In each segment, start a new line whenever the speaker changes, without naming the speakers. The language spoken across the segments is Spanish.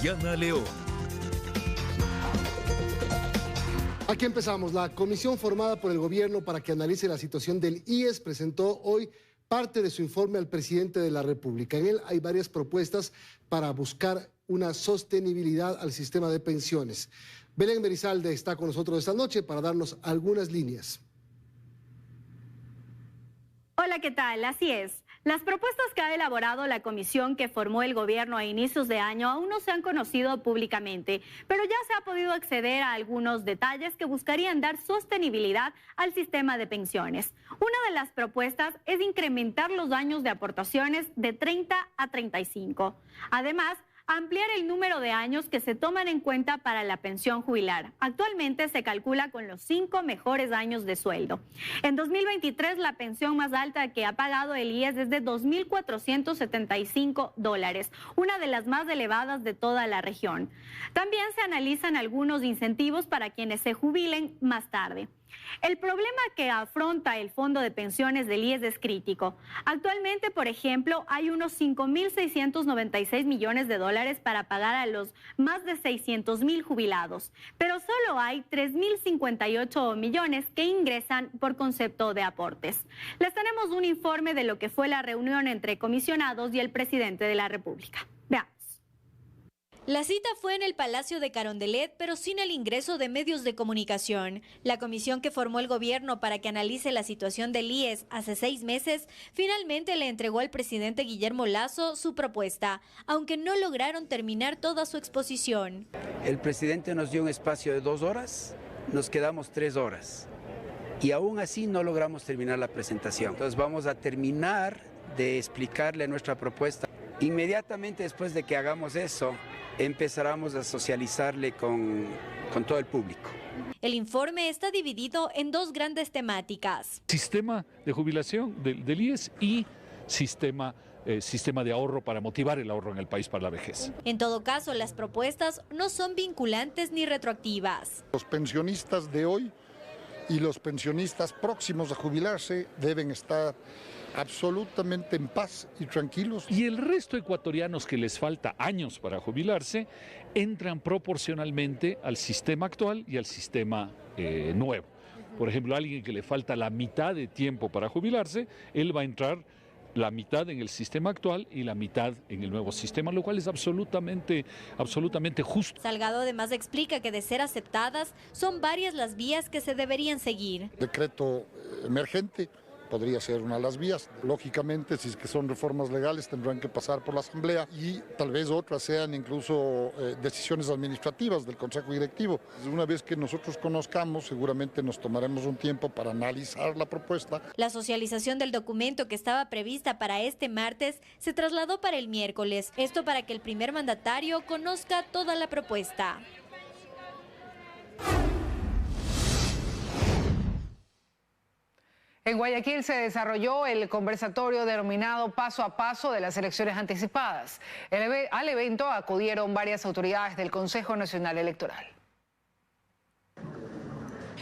Diana León.
Aquí empezamos. La comisión formada por el gobierno para que analice la situación del IES presentó hoy parte de su informe al presidente de la República. En él hay varias propuestas para buscar una sostenibilidad al sistema de pensiones. Belén Merizalde está con nosotros esta noche para darnos algunas líneas.
Hola, ¿qué tal? Así es. Las propuestas que ha elaborado la comisión que formó el gobierno a inicios de año aún no se han conocido públicamente, pero ya se ha podido acceder a algunos detalles que buscarían dar sostenibilidad al sistema de pensiones. Una de las propuestas es incrementar los años de aportaciones de 30 a 35. Además, ampliar el número de años que se toman en cuenta para la pensión jubilar. Actualmente se calcula con los 5 mejores años de sueldo. En 2023, la pensión más alta que ha pagado el IES es de $2.475, una de las más elevadas de toda la región. También se analizan algunos incentivos para quienes se jubilen más tarde. El problema que afronta el Fondo de Pensiones del IES es crítico. Actualmente, por ejemplo, hay unos 5.696 millones de dólares para pagar a los más de 600.000 jubilados, pero solo hay 3.058 millones que ingresan por concepto de aportes. Les tenemos un informe de lo que fue la reunión entre comisionados y el presidente de la República. Veamos.
La cita fue en el Palacio de Carondelet, pero sin el ingreso de medios de comunicación. La comisión que formó el gobierno para que analice la situación del IES hace 6 meses, finalmente le entregó al presidente Guillermo Lasso su propuesta, aunque no lograron terminar toda su exposición.
El presidente nos dio un espacio de 2 horas, nos quedamos 3 horas y aún así no logramos terminar la presentación. Entonces vamos a terminar de explicarle nuestra propuesta. Inmediatamente después de que hagamos eso, empezaremos a socializarle con todo el público.
El informe está dividido en 2 grandes temáticas.
Sistema de jubilación del IES y sistema de ahorro para motivar el ahorro en el país para la vejez.
En todo caso, las propuestas no son vinculantes ni retroactivas.
Los pensionistas de hoy y los pensionistas próximos a jubilarse deben estar absolutamente en paz y tranquilos.
Y el resto de ecuatorianos que les falta años para jubilarse entran proporcionalmente al sistema actual y al sistema nuevo. Por ejemplo, a alguien que le falta la mitad de tiempo para jubilarse, él va a entrar la mitad en el sistema actual y la mitad en el nuevo sistema, lo cual es absolutamente justo.
Salgado además explica que de ser aceptadas, son varias las vías que se deberían seguir.
Decreto emergente podría ser una de las vías. Lógicamente, si es que son reformas legales, tendrán que pasar por la Asamblea y tal vez otras sean incluso decisiones administrativas del Consejo Directivo. Una vez que nosotros conozcamos, seguramente nos tomaremos un tiempo para analizar la propuesta.
La socialización del documento que estaba prevista para este martes se trasladó para el miércoles. Esto para que el primer mandatario conozca toda la propuesta.
En Guayaquil se desarrolló el conversatorio denominado Paso a Paso de las elecciones anticipadas. Al evento acudieron varias autoridades del Consejo Nacional Electoral.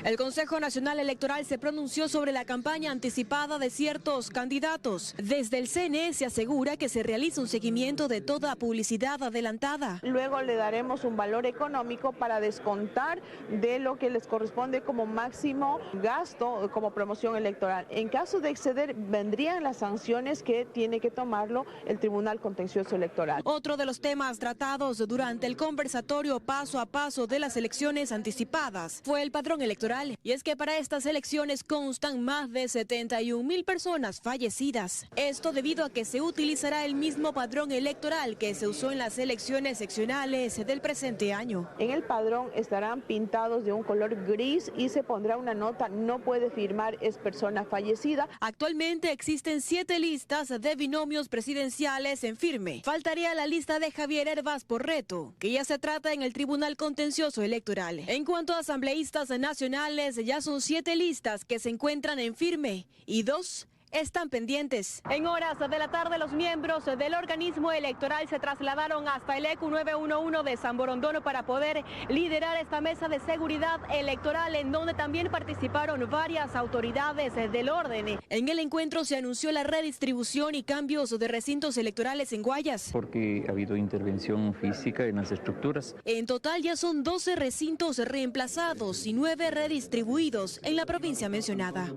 El Consejo Nacional Electoral se pronunció sobre la campaña anticipada de ciertos candidatos. Desde el CNE se asegura que se realiza un seguimiento de toda publicidad adelantada.
Luego le daremos un valor económico para descontar de lo que les corresponde como máximo gasto como promoción electoral. En caso de exceder, vendrían las sanciones que tiene que tomarlo el Tribunal Contencioso Electoral.
Otro de los temas tratados durante el conversatorio Paso a Paso de las elecciones anticipadas fue el padrón electoral. Y es que para estas elecciones constan más de 71.000 personas fallecidas. Esto debido a que se utilizará el mismo padrón electoral que se usó en las elecciones seccionales del presente año.
En el padrón estarán pintados de un color gris y se pondrá una nota: no puede firmar, es persona fallecida.
Actualmente existen 7 listas de binomios presidenciales en firme. Faltaría la lista de Javier Hervás Porreto, que ya se trata en el Tribunal Contencioso Electoral. En cuanto a asambleístas nacionales, ya son 7 listas que se encuentran en firme y 2 están pendientes.
En horas de la tarde, los miembros del organismo electoral se trasladaron hasta el ECU 911 de San Borondón para poder liderar esta mesa de seguridad electoral, en donde también participaron varias autoridades del orden.
En el encuentro se anunció la redistribución y cambios de recintos electorales en Guayas.
Porque ha habido intervención física en las estructuras.
En total ya son 12 recintos reemplazados y 9 redistribuidos en la provincia mencionada.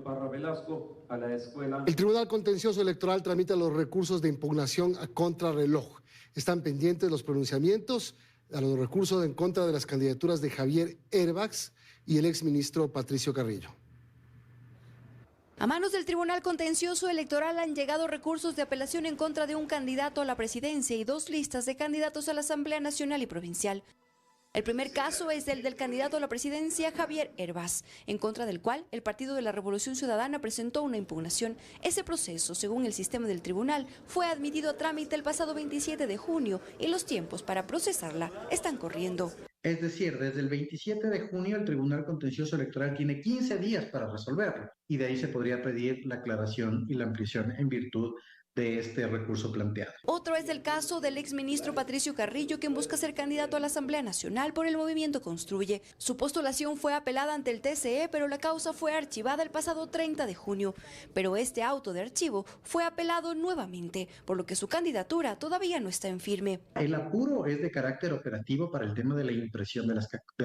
El Tribunal Contencioso Electoral tramita los recursos de impugnación a contrarreloj. Están pendientes los pronunciamientos a los recursos en contra de las candidaturas de Javier Herbaz y el exministro Patricio Carrillo.
A manos del Tribunal Contencioso Electoral han llegado recursos de apelación en contra de un candidato a la presidencia y 2 listas de candidatos a la Asamblea Nacional y Provincial. El primer caso es el del candidato a la presidencia Javier Herbaz, en contra del cual el Partido de la Revolución Ciudadana presentó una impugnación. Ese proceso, según el sistema del tribunal, fue admitido a trámite el pasado 27 de junio y los tiempos para procesarla están corriendo.
Es decir, desde el 27 de junio el Tribunal Contencioso Electoral tiene 15 días para resolverlo y de ahí se podría pedir la aclaración y la ampliación en virtud de este recurso planteado.
Otro es el caso del exministro Patricio Carrillo, quien busca ser candidato a la Asamblea Nacional por el movimiento Construye. Su postulación fue apelada ante el TCE, pero la causa fue archivada el pasado 30 de junio. Pero este auto de archivo fue apelado nuevamente, por lo que su candidatura todavía no está en firme.
El apuro es de carácter operativo para el tema de la impresión de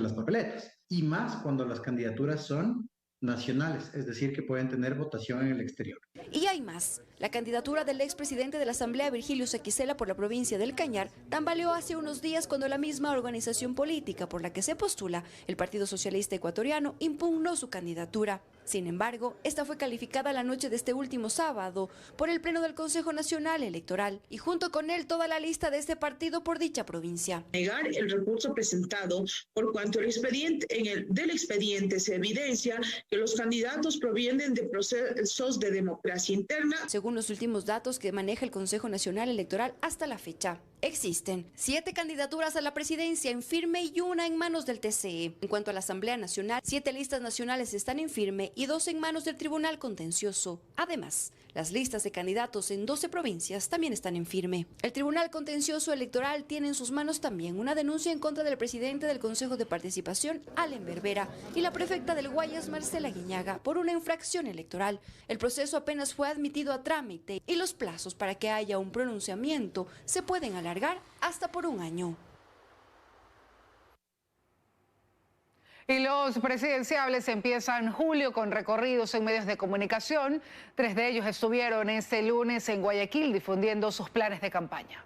las papeletas, y más cuando las candidaturas son nacionales, es decir, que pueden tener votación en el exterior.
Y hay más. La candidatura del expresidente de la Asamblea, Virgilio Sequicela, por la provincia del Cañar, tambaleó hace unos días cuando la misma organización política por la que se postula, el Partido Socialista Ecuatoriano, impugnó su candidatura. Sin embargo, esta fue calificada la noche de este último sábado por el Pleno del Consejo Nacional Electoral y junto con él toda la lista de este partido por dicha provincia.
Negar el recurso presentado por cuanto del expediente se evidencia que los candidatos provienen de procesos de democracia interna.
Según los últimos datos que maneja el Consejo Nacional Electoral hasta la fecha, existen 7 candidaturas a la presidencia en firme y 1 en manos del TCE. En cuanto a la Asamblea Nacional, 7 listas nacionales están en firme y 2 en manos del Tribunal Contencioso. Además, las listas de candidatos en 12 provincias también están en firme. El Tribunal Contencioso Electoral tiene en sus manos también una denuncia en contra del presidente del Consejo de Participación, Allen Berbera, y la prefecta del Guayas, Marcela Guiñaga, por una infracción electoral. El proceso apenas fue admitido a trámite y los plazos para que haya un pronunciamiento se pueden alargar hasta por 1 año.
Y los presidenciables empiezan julio con recorridos en medios de comunicación. 3 de ellos estuvieron este lunes en Guayaquil difundiendo sus planes de campaña.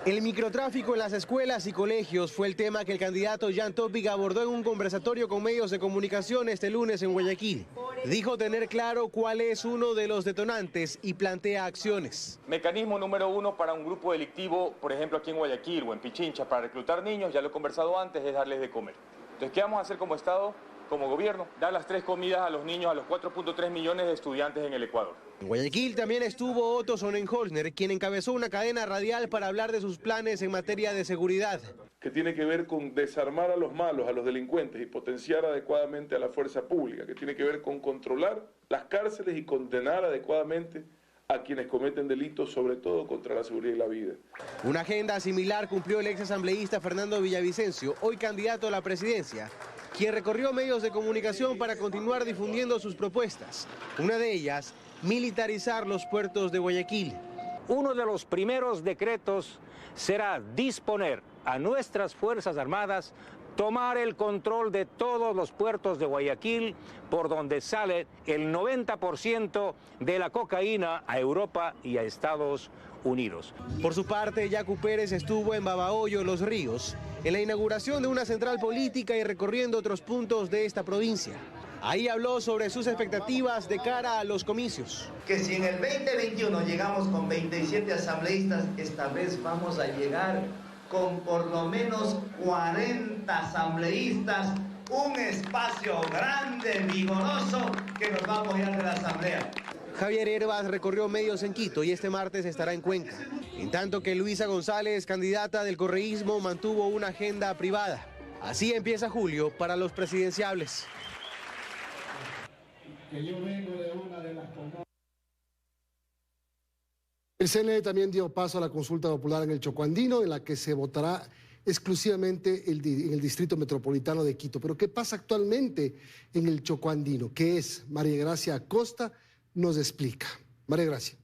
El microtráfico en las escuelas y colegios fue el tema que el candidato Jan Topic abordó en un conversatorio con medios de comunicación este lunes en Guayaquil. Dijo tener claro cuál es uno de los detonantes y plantea acciones.
Mecanismo número 1 para un grupo delictivo, por ejemplo aquí en Guayaquil o en Pichincha, para reclutar niños, ya lo he conversado antes, es darles de comer. Entonces, ¿qué vamos a hacer como Estado, como gobierno? Dar las 3 comidas a los niños, a los 4.3 millones de estudiantes en el Ecuador.
En Guayaquil también estuvo Otto Sonnenholzner, quien encabezó una cadena radial para hablar de sus planes en materia de seguridad.
Que tiene que ver con desarmar a los malos, a los delincuentes y potenciar adecuadamente a la fuerza pública, que tiene que ver con controlar las cárceles y condenar adecuadamente a quienes cometen delitos, sobre todo contra la seguridad y la vida.
Una agenda similar cumplió el ex asambleísta Fernando Villavicencio, hoy candidato a la presidencia, quien recorrió medios de comunicación para continuar difundiendo sus propuestas. Una de ellas, militarizar los puertos de Guayaquil.
Uno de los primeros decretos será disponer a nuestras Fuerzas Armadas tomar el control de todos los puertos de Guayaquil, por donde sale el 90% de la cocaína a Europa y a Estados Unidos.
Por su parte, Yacu Pérez estuvo en Babahoyo, Los Ríos, en la inauguración de una central política y recorriendo otros puntos de esta provincia. Ahí habló sobre sus expectativas de cara a los comicios.
Que si en el 2021 llegamos con 27 asambleístas, esta vez vamos a llegar con por lo menos 40 asambleístas, un espacio grande, vigoroso, que nos va a apoyar de la asamblea.
Javier Herbaz recorrió medios en Quito y este martes estará en Cuenca. En tanto que Luisa González, candidata del correísmo, mantuvo una agenda privada. Así empieza julio para los presidenciables.
que yo vengo de una de las comarcas.
El CNE también dio paso a la consulta popular en el Chocó Andino, en la que se votará exclusivamente en el Distrito Metropolitano de Quito. Pero ¿qué pasa actualmente en el Chocó Andino? ¿Qué es? María Gracia Acosta nos explica. María Gracia.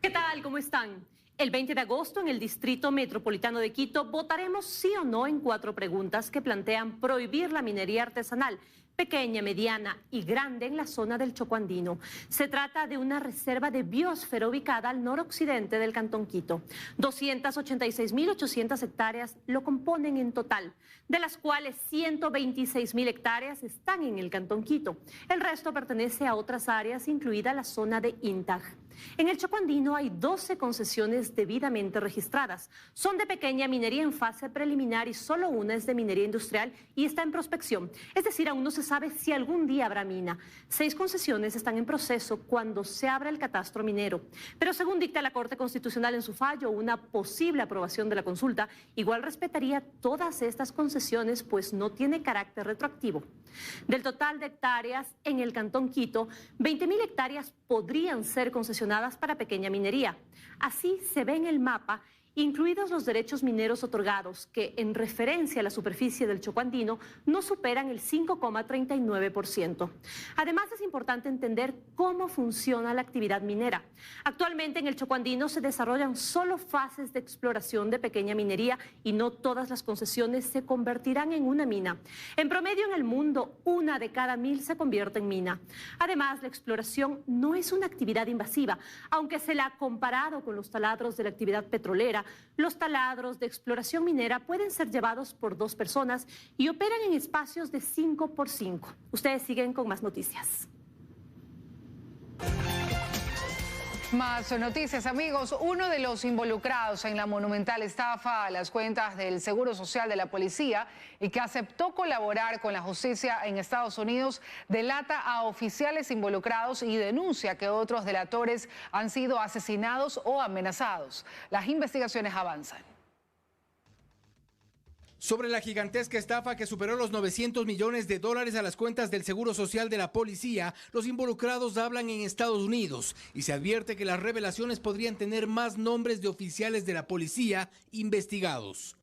¿Qué tal? ¿Cómo están? El 20 de agosto en el Distrito Metropolitano de Quito votaremos sí o no en 4 preguntas que plantean prohibir la minería artesanal, pequeña, mediana y grande en la zona del Chocó Andino. Se trata de una reserva de biosfera ubicada al noroccidente del Cantón Quito. 286.800 hectáreas lo componen en total, de las cuales 126.000 hectáreas están en el Cantón Quito. El resto pertenece a otras áreas, incluida la zona de Intag. En el Chocó Andino hay 12 concesiones debidamente registradas. Son de pequeña minería en fase preliminar y solo una es de minería industrial y está en prospección. Es decir, aún no se sabe si algún día habrá mina. 6 concesiones están en proceso cuando se abra el catastro minero. Pero según dicta la Corte Constitucional en su fallo, una posible aprobación de la consulta igual respetaría todas estas concesiones, pues no tiene carácter retroactivo. Del total de hectáreas en el Cantón Quito, 20.000 hectáreas podrían ser concesionadas para pequeña minería. Así se ve en el mapa, incluidos los derechos mineros otorgados, que en referencia a la superficie del Chocó Andino no superan el 5,39%. Además, es importante entender cómo funciona la actividad minera. Actualmente en el Chocó Andino se desarrollan solo fases de exploración de pequeña minería y no todas las concesiones se convertirán en una mina. En promedio en el mundo, 1 de cada 1.000 se convierte en mina. Además, la exploración no es una actividad invasiva, aunque se la ha comparado con los taladros de la actividad petrolera. Los taladros de exploración minera pueden ser llevados por 2 personas y operan en espacios de 5 por 5. Ustedes siguen con más noticias.
Más noticias, amigos. Uno de los involucrados en la monumental estafa a las cuentas del Seguro Social de la policía y que aceptó colaborar con la justicia en Estados Unidos delata a oficiales involucrados y denuncia que otros delatores han sido asesinados o amenazados. Las investigaciones avanzan.
Sobre la gigantesca estafa que superó los $900 millones a las cuentas del Seguro Social de la policía, los involucrados hablan en Estados Unidos y se advierte que las revelaciones podrían tener más nombres de oficiales de la policía investigados.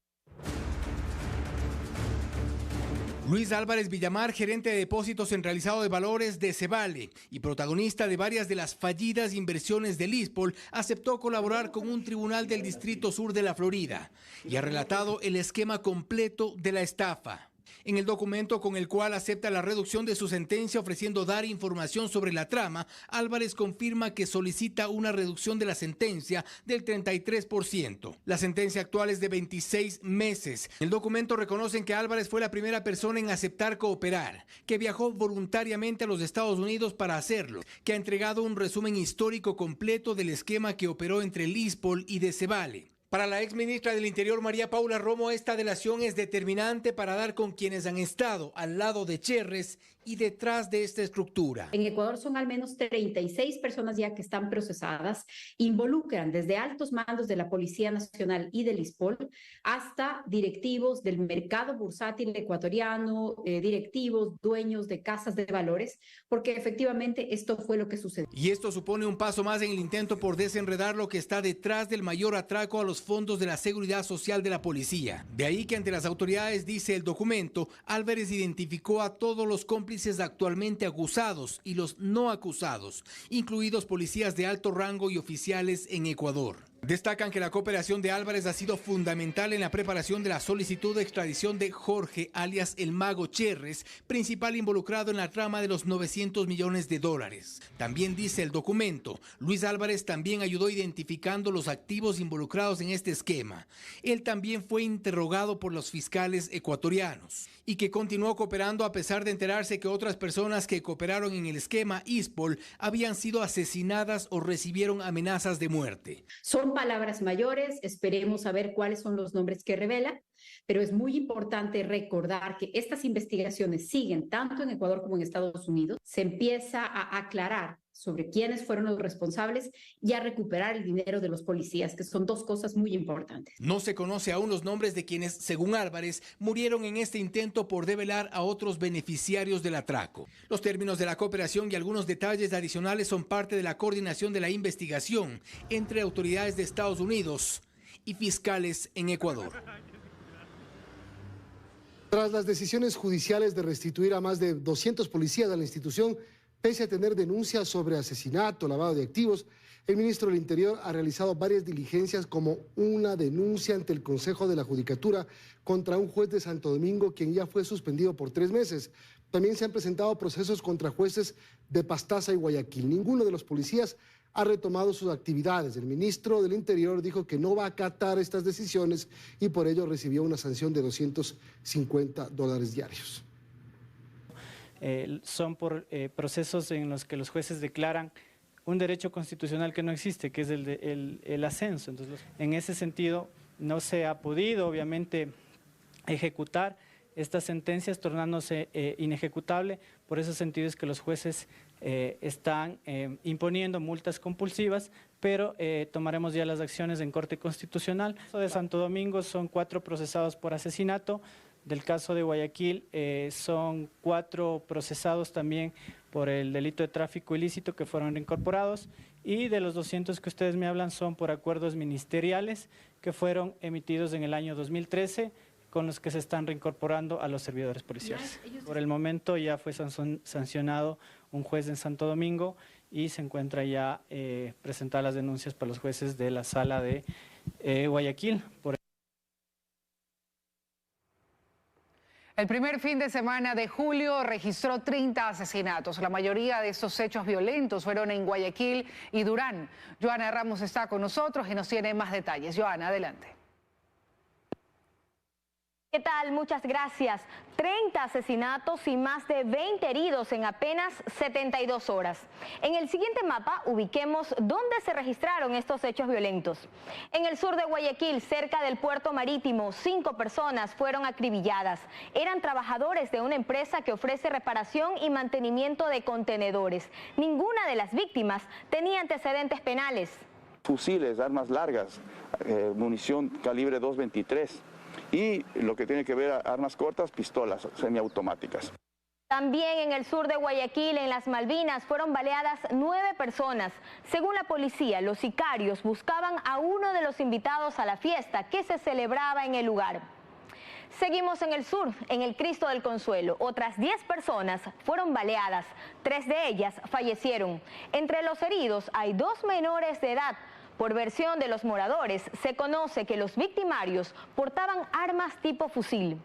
Luis Álvarez Villamar, gerente de depósitos centralizado de valores de Cevale y protagonista de varias de las fallidas inversiones del ISPOL, aceptó colaborar con un tribunal del Distrito Sur de la Florida y ha relatado el esquema completo de la estafa. En el documento con el cual acepta la reducción de su sentencia ofreciendo dar información sobre la trama, Álvarez confirma que solicita una reducción de la sentencia del 33%. La sentencia actual es de 26 meses. En el documento reconocen que Álvarez fue la primera persona en aceptar cooperar, que viajó voluntariamente a los Estados Unidos para hacerlo, que ha entregado un resumen histórico completo del esquema que operó entre el ISPOL y de Cevale. Para la exministra del Interior, María Paula Romo, esta delación es determinante para dar con quienes han estado al lado de Cherres y detrás de esta estructura.
En Ecuador son al menos 36 personas ya que están procesadas, involucran desde altos mandos de la Policía Nacional y del ISPOL hasta directivos del mercado bursátil ecuatoriano, directivos, dueños de casas de valores, porque efectivamente esto fue lo que sucedió.
Y esto supone un paso más en el intento por desenredar lo que está detrás del mayor atraco a los fondos de la Seguridad Social de la policía. De ahí que ante las autoridades, dice el documento, Álvarez identificó a todos los cómplices actualmente acusados y los no acusados, incluidos policías de alto rango y oficiales en Ecuador. Destacan que la cooperación de Álvarez ha sido fundamental en la preparación de la solicitud de extradición de Jorge, alias El Mago Cherres, principal involucrado en la trama de los $900 millones. También dice el documento, Luis Álvarez también ayudó identificando los activos involucrados en este esquema. Él también fue interrogado por los fiscales ecuatorianos y que continuó cooperando a pesar de enterarse que otras personas que cooperaron en el esquema ISPOL habían sido asesinadas o recibieron amenazas de muerte.
Son palabras mayores, esperemos saber cuáles son los nombres que revelan, pero es muy importante recordar que estas investigaciones siguen tanto en Ecuador como en Estados Unidos. Se empieza a aclarar sobre quiénes fueron los responsables y a recuperar el dinero de los policías, que son dos cosas muy importantes.
No se conoce aún los nombres de quienes, según Álvarez, murieron en este intento por develar a otros beneficiarios del atraco. Los términos de la cooperación y algunos detalles adicionales son parte de la coordinación de la investigación entre autoridades de Estados Unidos y fiscales en Ecuador.
Tras las decisiones judiciales de restituir a más de 200 policías a la institución, pese a tener denuncias sobre asesinato, lavado de activos, el ministro del Interior ha realizado varias diligencias, como una denuncia ante el Consejo de la Judicatura contra un juez de Santo Domingo, quien ya fue suspendido por 3 meses. También se han presentado procesos contra jueces de Pastaza y Guayaquil. Ninguno de los policías ha retomado sus actividades. El ministro del Interior dijo que no va a acatar estas decisiones y por ello recibió una sanción de $250 diarios.
Son por procesos en los que los jueces declaran un derecho constitucional que no existe, que es el ascenso. Entonces, en ese sentido, no se ha podido, obviamente, ejecutar estas sentencias, tornándose inejecutable. Por ese sentido es que los jueces están imponiendo multas compulsivas, pero tomaremos ya las acciones en Corte Constitucional. En el caso de Santo Domingo son 4 procesados por asesinato. Del caso de Guayaquil son 4 procesados también por el delito de tráfico ilícito que fueron reincorporados, y de los 200 que ustedes me hablan son por acuerdos ministeriales que fueron emitidos en el año 2013 con los que se están reincorporando a los servidores policiales. Por el momento ya fue sancionado un juez en Santo Domingo y se encuentra ya presentadas las denuncias para los jueces de la sala de Guayaquil.
El primer fin de semana de julio registró 30 asesinatos. La mayoría de estos hechos violentos fueron en Guayaquil y Durán. Joana Ramos está con nosotros y nos tiene más detalles. Joana, adelante.
¿Qué tal? Muchas gracias. 30 asesinatos y más de 20 heridos en apenas 72 horas. En el siguiente mapa ubiquemos dónde se registraron estos hechos violentos. En el sur de Guayaquil, cerca del puerto marítimo, 5 personas fueron acribilladas. Eran trabajadores de una empresa que ofrece reparación y mantenimiento de contenedores. Ninguna de las víctimas tenía antecedentes penales.
Fusiles, armas largas, munición calibre .223. Y lo que tiene que ver a armas cortas, pistolas semiautomáticas.
También en el sur de Guayaquil, en las Malvinas, fueron baleadas 9 personas. Según la policía, los sicarios buscaban a uno de los invitados a la fiesta que se celebraba en el lugar. Seguimos en el sur, en el Cristo del Consuelo. Otras 10 personas fueron baleadas, 3 de ellas fallecieron. Entre los heridos hay 2 menores de edad. Por versión de los moradores, se conoce que los victimarios portaban armas tipo fusil.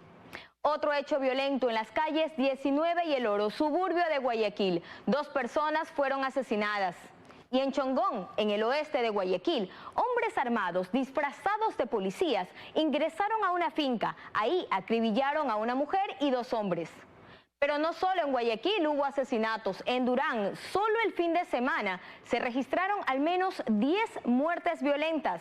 Otro hecho violento en las calles 19 y El Oro, suburbio de Guayaquil. 2 personas fueron asesinadas. Y en Chongón, en el oeste de Guayaquil, hombres armados disfrazados de policías ingresaron a una finca. Ahí acribillaron a una mujer y 2 hombres. Pero no solo en Guayaquil hubo asesinatos. En Durán, solo el fin de semana, se registraron al menos 10 muertes violentas.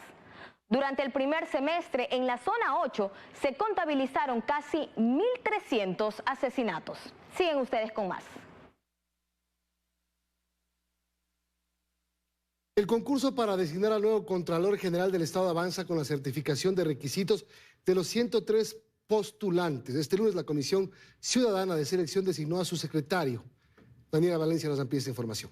Durante el primer semestre, en la zona 8, se contabilizaron casi 1.300 asesinatos. Siguen ustedes con más.
El concurso para designar al nuevo Contralor General del Estado avanza con la certificación de requisitos de los 103 postulantes. Este lunes la Comisión Ciudadana de Selección designó a su secretario. Daniela Valencia nos amplía esta información.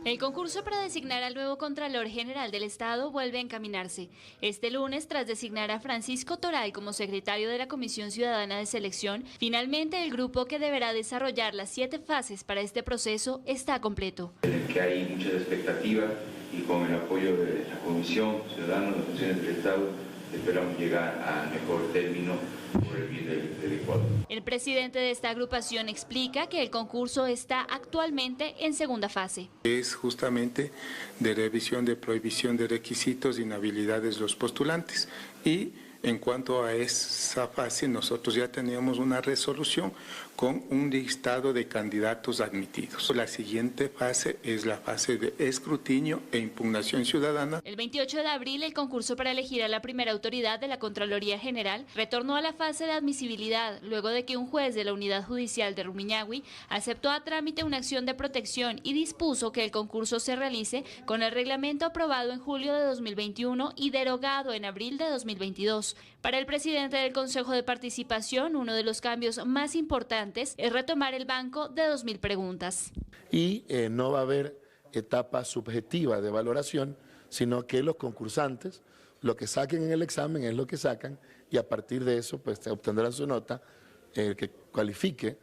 El concurso para designar al nuevo Contralor General del Estado vuelve a encaminarse. Este lunes, tras designar a Francisco Toral como secretario de la Comisión Ciudadana de Selección, finalmente el grupo que deberá desarrollar las 7 fases para este proceso está completo.
En el que hay muchas expectativas y con el apoyo de la Comisión Ciudadana de las Funciones del Estado, esperamos llegar al mejor término por el bien del Ecuador.
El presidente de esta agrupación explica que el concurso está actualmente en segunda fase.
Es justamente de revisión de prohibición de requisitos e inhabilidades de los postulantes y
En cuanto a esa fase, nosotros ya teníamos una resolución con un listado de candidatos admitidos. La siguiente fase es la fase de escrutinio e impugnación ciudadana.
El 28 de abril, el concurso para elegir a la primera autoridad de la Contraloría General retornó a la fase de admisibilidad, luego de que un juez de la Unidad Judicial de Rumiñahui aceptó a trámite una acción de protección y dispuso que el concurso se realice con el reglamento aprobado en julio de 2021 y derogado en abril de 2022. Para el presidente del Consejo de Participación, uno de los cambios más importantes es retomar el banco de 2.000 preguntas.
Y no va a haber etapa subjetiva de valoración, sino que los concursantes, lo que saquen en el examen es lo que sacan, y a partir de eso pues obtendrán su nota. El que cualifique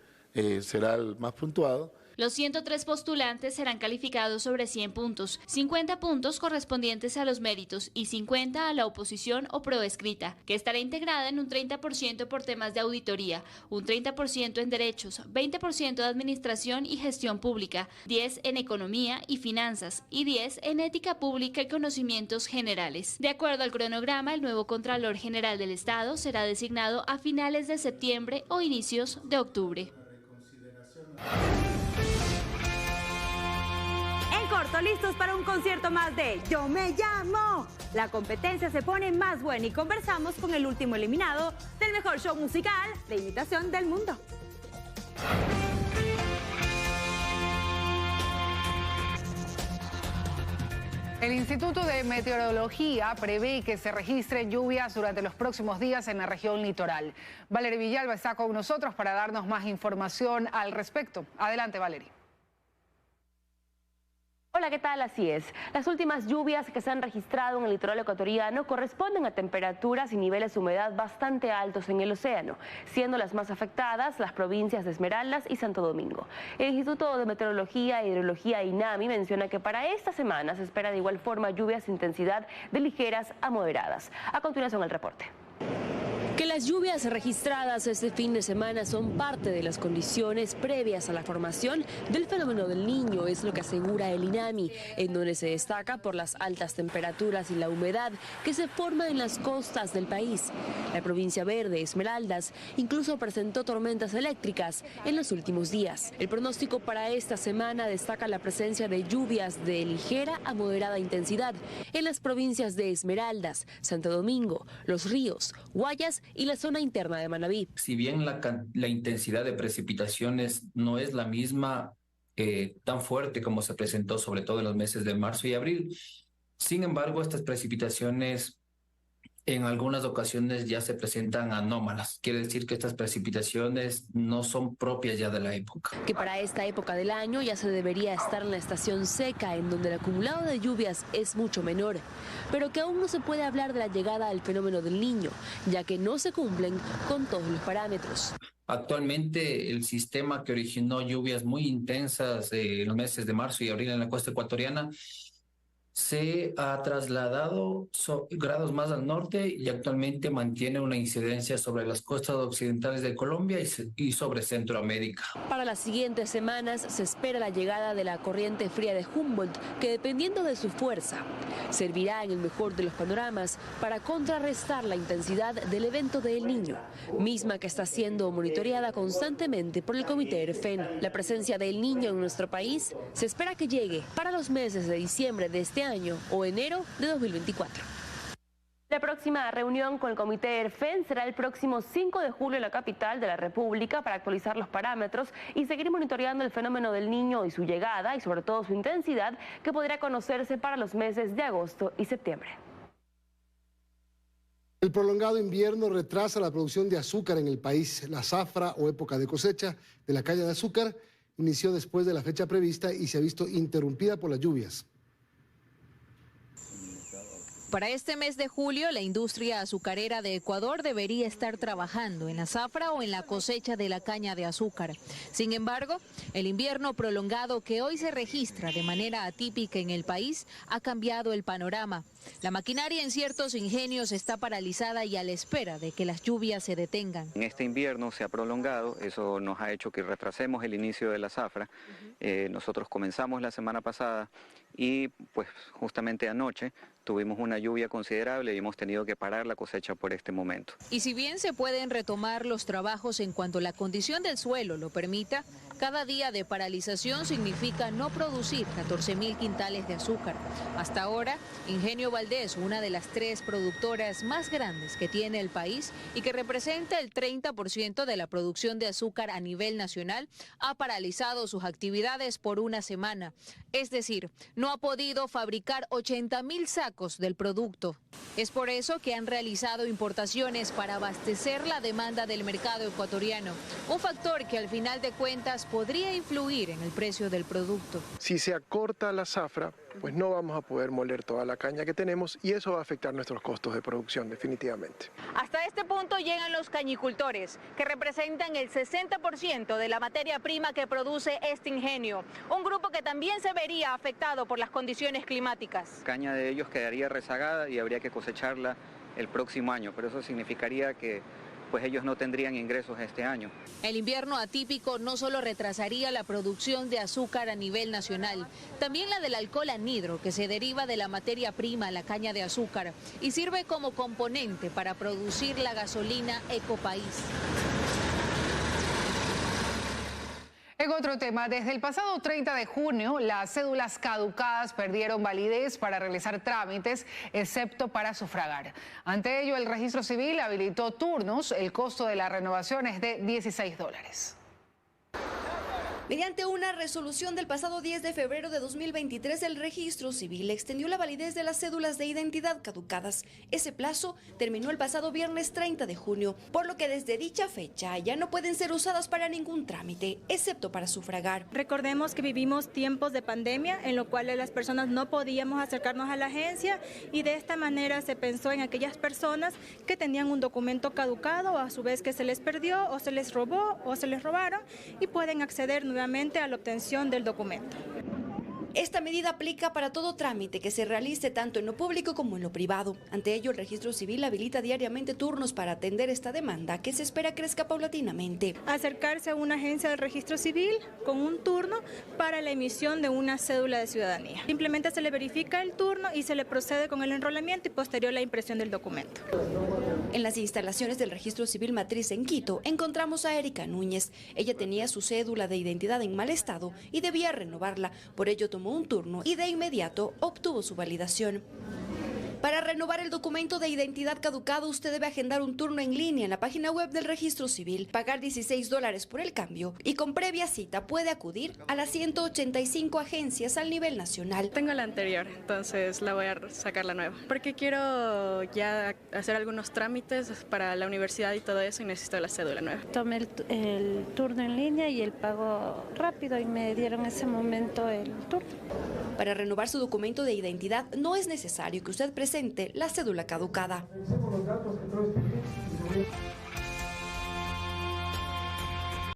será el más puntuado.
Los 103 postulantes serán calificados sobre 100 puntos, 50 puntos correspondientes a los méritos y 50 a la oposición o proescrita, que estará integrada en un 30% por temas de auditoría, un 30% en derechos, 20% de administración y gestión pública, 10 en economía y finanzas y 10 en ética pública y conocimientos generales. De acuerdo al cronograma, el nuevo Contralor General del Estado será designado a finales de septiembre o inicios de octubre.
Corto, listos para un concierto más de Yo Me Llamo. La competencia se pone más buena y conversamos con el último eliminado del mejor show musical de imitación del mundo.
El Instituto de Meteorología prevé que se registren lluvias durante los próximos días en la región litoral. Valery Villalba está con nosotros para darnos más información al respecto. Adelante, Valery.
Hola, ¿qué tal? Así es. Las últimas lluvias que se han registrado en el litoral ecuatoriano corresponden a temperaturas y niveles de humedad bastante altos en el océano, siendo las más afectadas las provincias de Esmeraldas y Santo Domingo. El Instituto de Meteorología e Hidrología INAMI menciona que para esta semana se espera de igual forma lluvias de intensidad de ligeras a moderadas. A continuación el reporte.
Que las lluvias registradas este fin de semana son parte de las condiciones previas a la formación del fenómeno del Niño, es lo que asegura el INAMI, en donde se destaca por las altas temperaturas y la humedad que se forma en las costas del país. La provincia verde, Esmeraldas, incluso presentó tormentas eléctricas en los últimos días. El pronóstico para esta semana destaca la presencia de lluvias de ligera a moderada intensidad en las provincias de Esmeraldas, Santo Domingo, Los Ríos, Guayas y la zona interna de Manabí.
Si bien la intensidad de precipitaciones no es la misma tan fuerte como se presentó sobre todo en los meses de marzo y abril, sin embargo estas precipitaciones en algunas ocasiones ya se presentan anómalas. Quiere decir que estas precipitaciones no son propias ya de la época.
Que para esta época del año ya se debería estar en la estación seca, en donde el acumulado de lluvias es mucho menor, pero que aún no se puede hablar de la llegada al fenómeno del Niño, ya que no se cumplen con todos los parámetros.
Actualmente el sistema que originó lluvias muy intensas en los meses de marzo y abril en la costa ecuatoriana se ha trasladado grados más al norte y actualmente mantiene una incidencia sobre las costas occidentales de Colombia y sobre Centroamérica.
Para las siguientes semanas se espera la llegada de la corriente fría de Humboldt, que dependiendo de su fuerza, servirá en el mejor de los panoramas para contrarrestar la intensidad del evento de El Niño, misma que está siendo monitoreada constantemente por el Comité ERFEN. La presencia de El Niño en nuestro país se espera que llegue para los meses de diciembre de este año o enero de 2024.
La próxima reunión con el Comité ERFEN será el próximo 5 de julio en la capital de la República para actualizar los parámetros y seguir monitoreando el fenómeno del Niño y su llegada y sobre todo su intensidad, que podrá conocerse para los meses de agosto y septiembre.
El prolongado invierno retrasa la producción de azúcar en el país. La zafra o época de cosecha de la caña de azúcar inició después de la fecha prevista y se ha visto interrumpida por las lluvias.
Para este mes de julio, la industria azucarera de Ecuador debería estar trabajando en la zafra o en la cosecha de la caña de azúcar. Sin embargo, el invierno prolongado que hoy se registra de manera atípica en el país ha cambiado el panorama. La maquinaria en ciertos ingenios está paralizada y a la espera de que las lluvias se detengan.
En este invierno se ha prolongado, eso nos ha hecho que retrasemos el inicio de la zafra. Nosotros comenzamos la semana pasada y pues justamente anoche tuvimos una lluvia considerable y hemos tenido que parar la cosecha por este momento.
Y si bien se pueden retomar los trabajos en cuanto la condición del suelo lo permita, cada día de paralización significa no producir 14.000 quintales de azúcar. Hasta ahora, Ingenio Valdés, una de las 3 productoras más grandes que tiene el país y que representa el 30% de la producción de azúcar a nivel nacional, ha paralizado sus actividades por una semana. Es decir, no ha podido fabricar 80.000 sacos del producto. Es por eso que han realizado importaciones para abastecer la demanda del mercado ecuatoriano, un factor que al final de cuentas podría influir en el precio del producto.
Si se acorta la zafra, pues no vamos a poder moler toda la caña que tenemos y eso va a afectar nuestros costos de producción definitivamente.
Hasta este punto llegan los cañicultores, que representan el 60% de la materia prima que produce este ingenio, un grupo que también se vería afectado por las condiciones climáticas.
La caña de ellos quedaría rezagada y habría que cosecharla el próximo año, pero eso significaría que pues ellos no tendrían ingresos este año.
El invierno atípico no solo retrasaría la producción de azúcar a nivel nacional, también la del alcohol anhidro, que se deriva de la materia prima, la caña de azúcar, y sirve como componente para producir la gasolina Ecopaís.
En otro tema, desde el pasado 30 de junio, las cédulas caducadas perdieron validez para realizar trámites, excepto para sufragar. Ante ello, el Registro Civil habilitó turnos. El costo de la renovación es de $16.
Mediante una resolución del pasado 10 de febrero de 2023, el Registro Civil extendió la validez de las cédulas de identidad caducadas. Ese plazo terminó el pasado viernes 30 de junio, por lo que desde dicha fecha ya no pueden ser usadas para ningún trámite, excepto para sufragar.
Recordemos que vivimos tiempos de pandemia, en lo cual las personas no podíamos acercarnos a la agencia y de esta manera se pensó en aquellas personas que tenían un documento caducado o a su vez que se les perdió o se les robó o se les robaron y pueden acceder nuevamente a la obtención del documento.
Esta medida aplica para todo trámite que se realice tanto en lo público como en lo privado. Ante ello, el Registro Civil habilita diariamente turnos para atender esta demanda que se espera crezca paulatinamente.
Acercarse a una agencia del Registro Civil con un turno para la emisión de una cédula de ciudadanía. Simplemente se le verifica el turno y se le procede con el enrolamiento y posterior la impresión del documento.
En las instalaciones del Registro Civil Matriz en Quito encontramos a Erika Núñez. Ella tenía su cédula de identidad en mal estado y debía renovarla. Por ello tomó un turno y de inmediato obtuvo su validación. Para renovar el documento de identidad caducado, usted debe agendar un turno en línea en la página web del Registro Civil, pagar $16 por el cambio y con previa cita puede acudir a las 185 agencias al nivel nacional.
Tengo la anterior, entonces la voy a sacar la nueva, porque quiero ya hacer algunos trámites para la universidad y todo eso y necesito la cédula nueva.
Tomé el turno en línea y el pago rápido y me dieron ese momento el turno.
Para renovar su documento de identidad no es necesario que usted presente la cédula caducada.